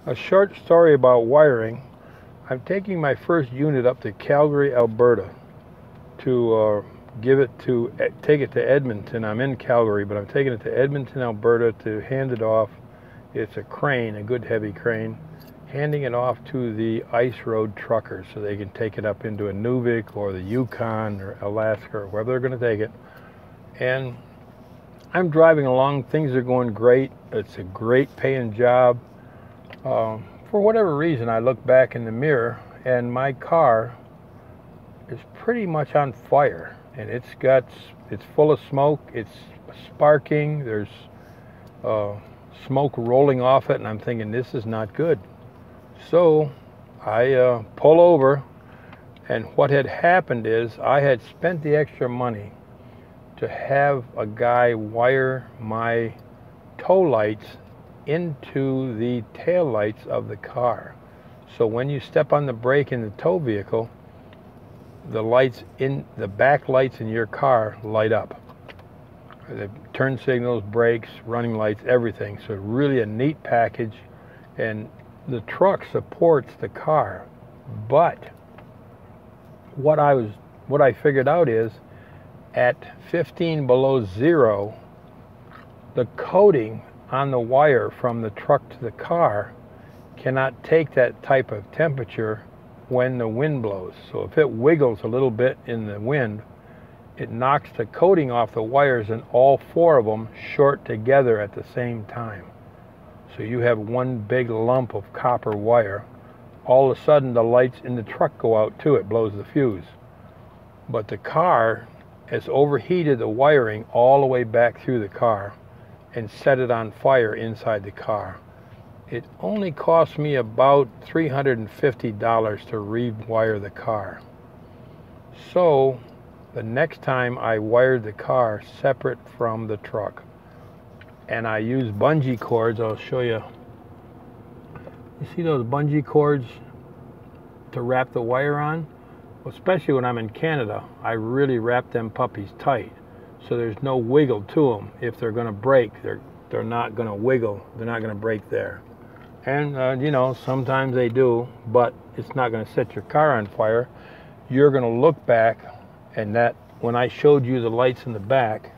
A short story about wiring. I'm taking my first unit up to Calgary, Alberta to take it to Edmonton. I'm in Calgary, but I'm taking it to Edmonton, Alberta to hand it off. It's a crane, a good heavy crane, handing it off to the ice road truckers so they can take it up into Inuvik or the Yukon or Alaska or wherever they're going to take it. And I'm driving along. Things are going great. It's a great paying job. For whatever reason, I look back in the mirror and my car is pretty much on fire, and it's full of smoke. It's sparking. There's smoke rolling off it, and I'm thinking this is not good. So I pull over, and what had happened is I had spent the extra money to have a guy wire my tow lights into the tail lights of the car. So when you step on the brake in the tow vehicle, the lights in the back lights in your car light up. The turn signals, brakes, running lights, everything. So really a neat package, and the truck supports the car. But what I figured out is at 15 below zero, the coating on the wire from the truck to the car cannot take that type of temperature when the wind blows. So if it wiggles a little bit in the wind, it knocks the coating off the wires, and all four of them short together at the same time. So you have one big lump of copper wire. All of a sudden the lights in the truck go out too. It blows the fuse. But the car has overheated the wiring all the way back through the car and set it on fire inside the car. It only cost me about $350 to rewire the car. So the next time I wired the car separate from the truck, and I used bungee cords. I'll show you. You see those bungee cords to wrap the wire on? Well, especially when I'm in Canada, I really wrap them puppies tight, so there's no wiggle to them. If they're going to break, they're not going to wiggle. They're not going to break there. And you know, sometimes they do, but it's not going to set your car on fire. You're going to look back, and that when I showed you the lights in the back,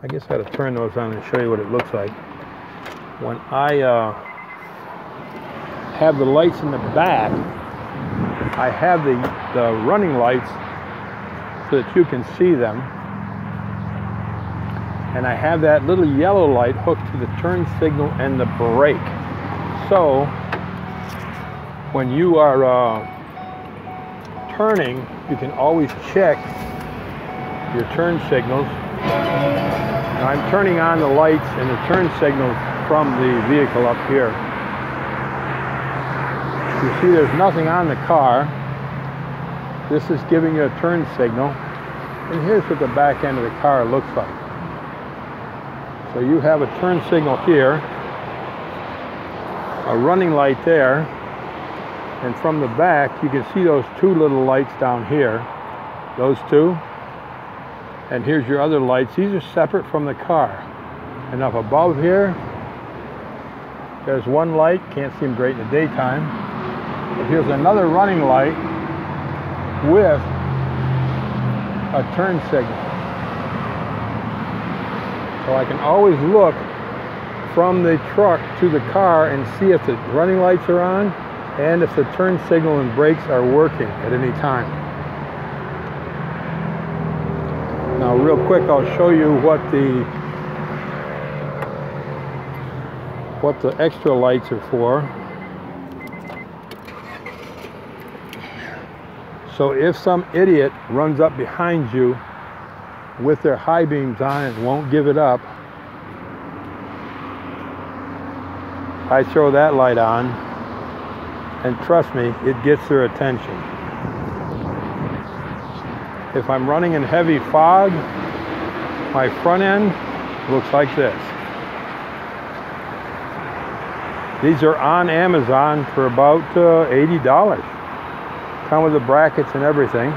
I guess I got to turn those on and show you what it looks like. When I have the lights in the back, I have the running lights so that you can see them. And I have that little yellow light hooked to the turn signal and the brake. So when you are turning, you can always check your turn signals. Now I'm turning on the lights and the turn signals from the vehicle up here. You see there's nothing on the car. This is giving you a turn signal. And here's what the back end of the car looks like. So you have a turn signal here, a running light there, and from the back you can see those two little lights down here, those two. And here's your other lights. These are separate from the car. And up above here, there's one light. Can't see them great in the daytime. But here's another running light with a turn signal. So I can always look from the truck to the car and see if the running lights are on and if the turn signal and brakes are working at any time. Now real quick, I'll show you what the extra lights are for. So if some idiot runs up behind you with their high beams on and won't give it up, I throw that light on, and trust me, it gets their attention. If I'm running in heavy fog, my front end looks like this. These are on Amazon for about $80. Come with the brackets and everything.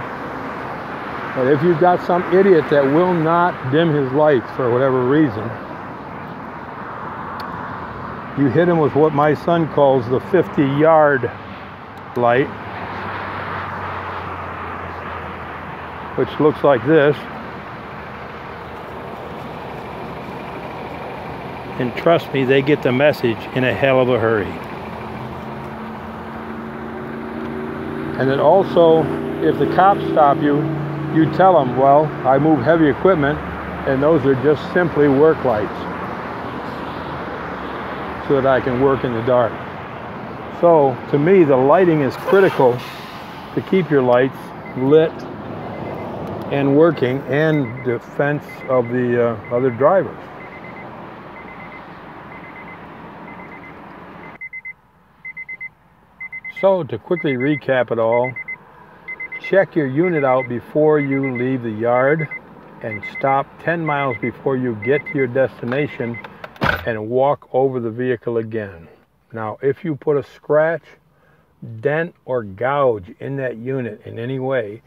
But if you've got some idiot that will not dim his lights for whatever reason, you hit them with what my son calls the 50-yard light, which looks like this. And trust me, they get the message in a hell of a hurry. And then also, if the cops stop you, you tell them, well, I move heavy equipment, and those are just simply work lights, so that I can work in the dark. So, to me, the lighting is critical to keep your lights lit and working, and defense of the other drivers. So, to quickly recap it all, check your unit out before you leave the yard, and stop 10 miles before you get to your destination and walk over the vehicle again. Now, if you put a scratch, dent, or gouge in that unit in any way,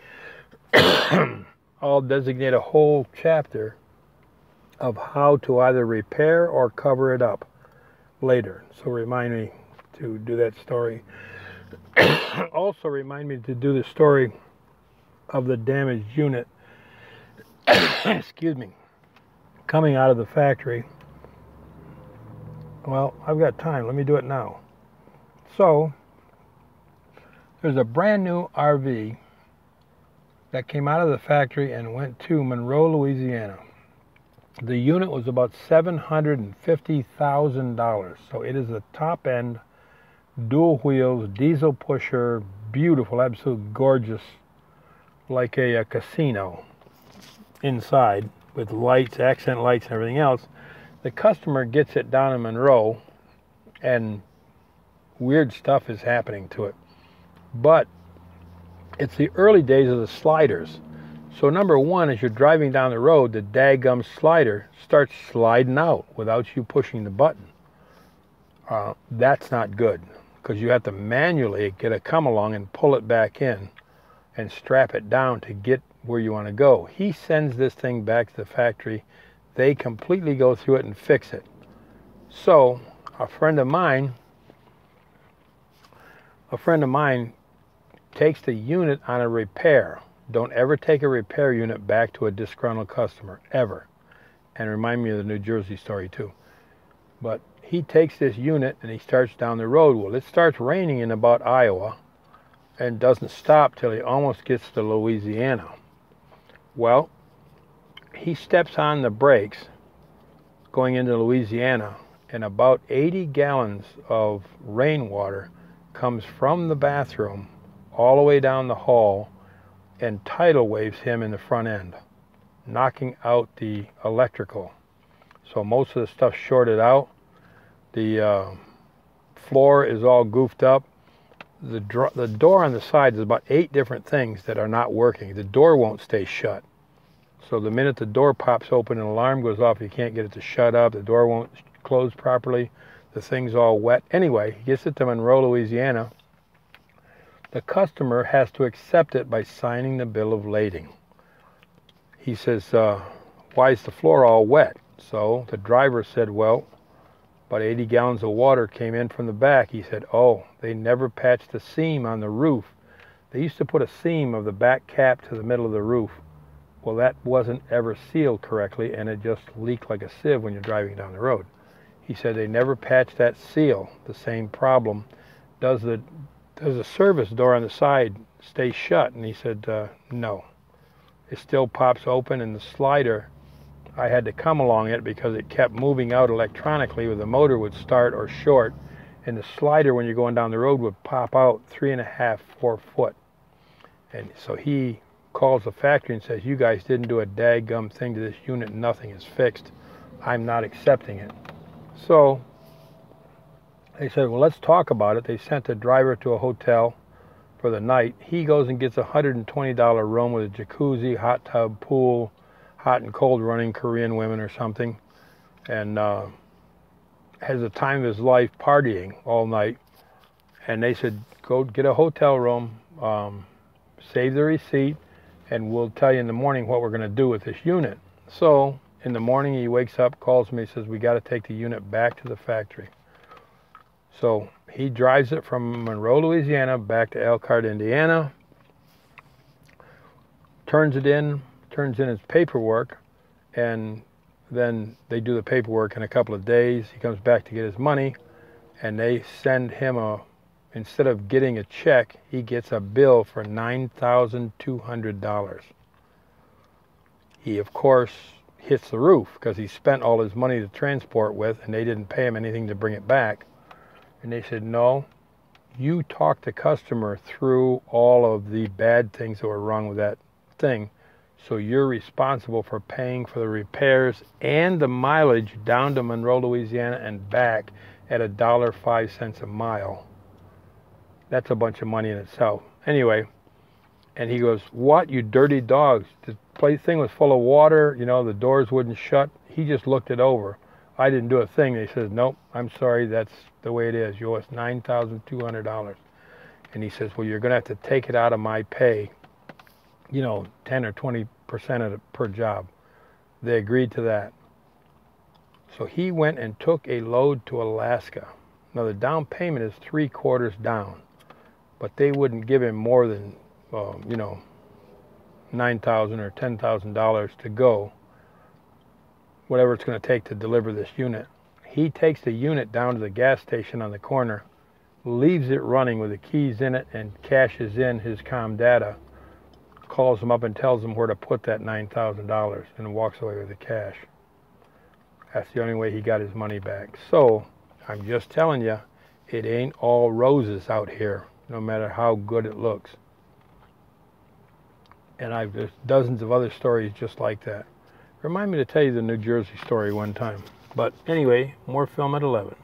I'll designate a whole chapter of how to either repair or cover it up later. So remind me to do that story. Also remind me to do the story of the damaged unit, excuse me, coming out of the factory. Well, I've got time. Let me do it now. So, there's a brand new RV that came out of the factory and went to Monroe, Louisiana. The unit was about $750,000. So it is a top end, dual wheels, diesel pusher, beautiful, absolute gorgeous, like a casino inside with lights, accent lights and everything else. The customer gets it down in Monroe and weird stuff is happening to it. But it's the early days of the sliders. So number one, as you're driving down the road, the daggum slider starts sliding out without you pushing the button. That's not good, because you have to manually get a come along and pull it back in and strap it down to get where you want to go. He sends this thing back to the factory. They completely go through it and fix it. So a friend of mine takes the unit on a repair. Don't ever take a repair unit back to a disgruntled customer, ever. And remind me of the New Jersey story too. But he takes this unit and he starts down the road. Well, it starts raining in about Iowa and doesn't stop till he almost gets to Louisiana. Well, he steps on the brakes going into Louisiana, and about 80 gallons of rainwater comes from the bathroom all the way down the hall and tidal waves him in the front end, knocking out the electrical. So most of the stuff shorted out. The floor is all goofed up. The door on the side is about 8 different things that are not working. The door won't stay shut. So the minute the door pops open, an alarm goes off. You can't get it to shut up. The door won't close properly. The thing's all wet. Anyway, he gets it to Monroe, Louisiana. The customer has to accept it by signing the bill of lading. He says, why is the floor all wet? So the driver said, well, about 80 gallons of water came in from the back. He said, oh, they never patched the seam on the roof. They used to put a seam of the back cap to the middle of the roof. Well, that wasn't ever sealed correctly, and it just leaked like a sieve when you're driving down the road. He said they never patched that seal. The same problem. Does the service door on the side stay shut? And he said, no. It still pops open, and the slider, I had to come along it because it kept moving out electronically, where the motor would start or short, and the slider, when you're going down the road, would pop out 3.5, 4 foot. And so he calls the factory and says, you guys didn't do a daggum thing to this unit. Nothing is fixed. I'm not accepting it. So they said, well, let's talk about it. They sent the driver to a hotel for the night. He goes and gets a $120 room with a jacuzzi, hot tub, pool, hot and cold running, Korean women or something, and has the time of his life partying all night. And they said, go get a hotel room, save the receipt, and we'll tell you in the morning what we're going to do with this unit. So in the morning he wakes up, calls me, says, we got to take the unit back to the factory. So he drives it from Monroe, Louisiana, back to Elkhart, Indiana, turns in his paperwork, and then they do the paperwork in a couple of days. He comes back to get his money, and they send him instead of getting a check, he gets a bill for $9,200. He, of course, hits the roof because he spent all his money to transport with, and they didn't pay him anything to bring it back. And they said, no, you talked the customer through all of the bad things that were wrong with that thing, so you're responsible for paying for the repairs and the mileage down to Monroe, Louisiana and back at $1.05 a mile. That's a bunch of money in itself. Anyway, and he goes, what, you dirty dogs? The thing was full of water, you know, the doors wouldn't shut. He just looked it over. I didn't do a thing. They says, nope, I'm sorry, that's the way it is. You owe us $9,200. And he says, well, you're going to have to take it out of my pay, you know, 10 or 20% of it per job. They agreed to that. So he went and took a load to Alaska. Now the down payment is 3/4 down, but they wouldn't give him more than, you know, $9,000 or $10,000 to go, whatever it's going to take to deliver this unit. He takes the unit down to the gas station on the corner, leaves it running with the keys in it, and cashes in his comm data, calls them up and tells them where to put that $9,000, and walks away with the cash. That's the only way he got his money back. So I'm just telling you, it ain't all roses out here, no matter how good it looks. And there's dozens of other stories just like that. Remind me to tell you the New Jersey story one time. But anyway, more film at 11.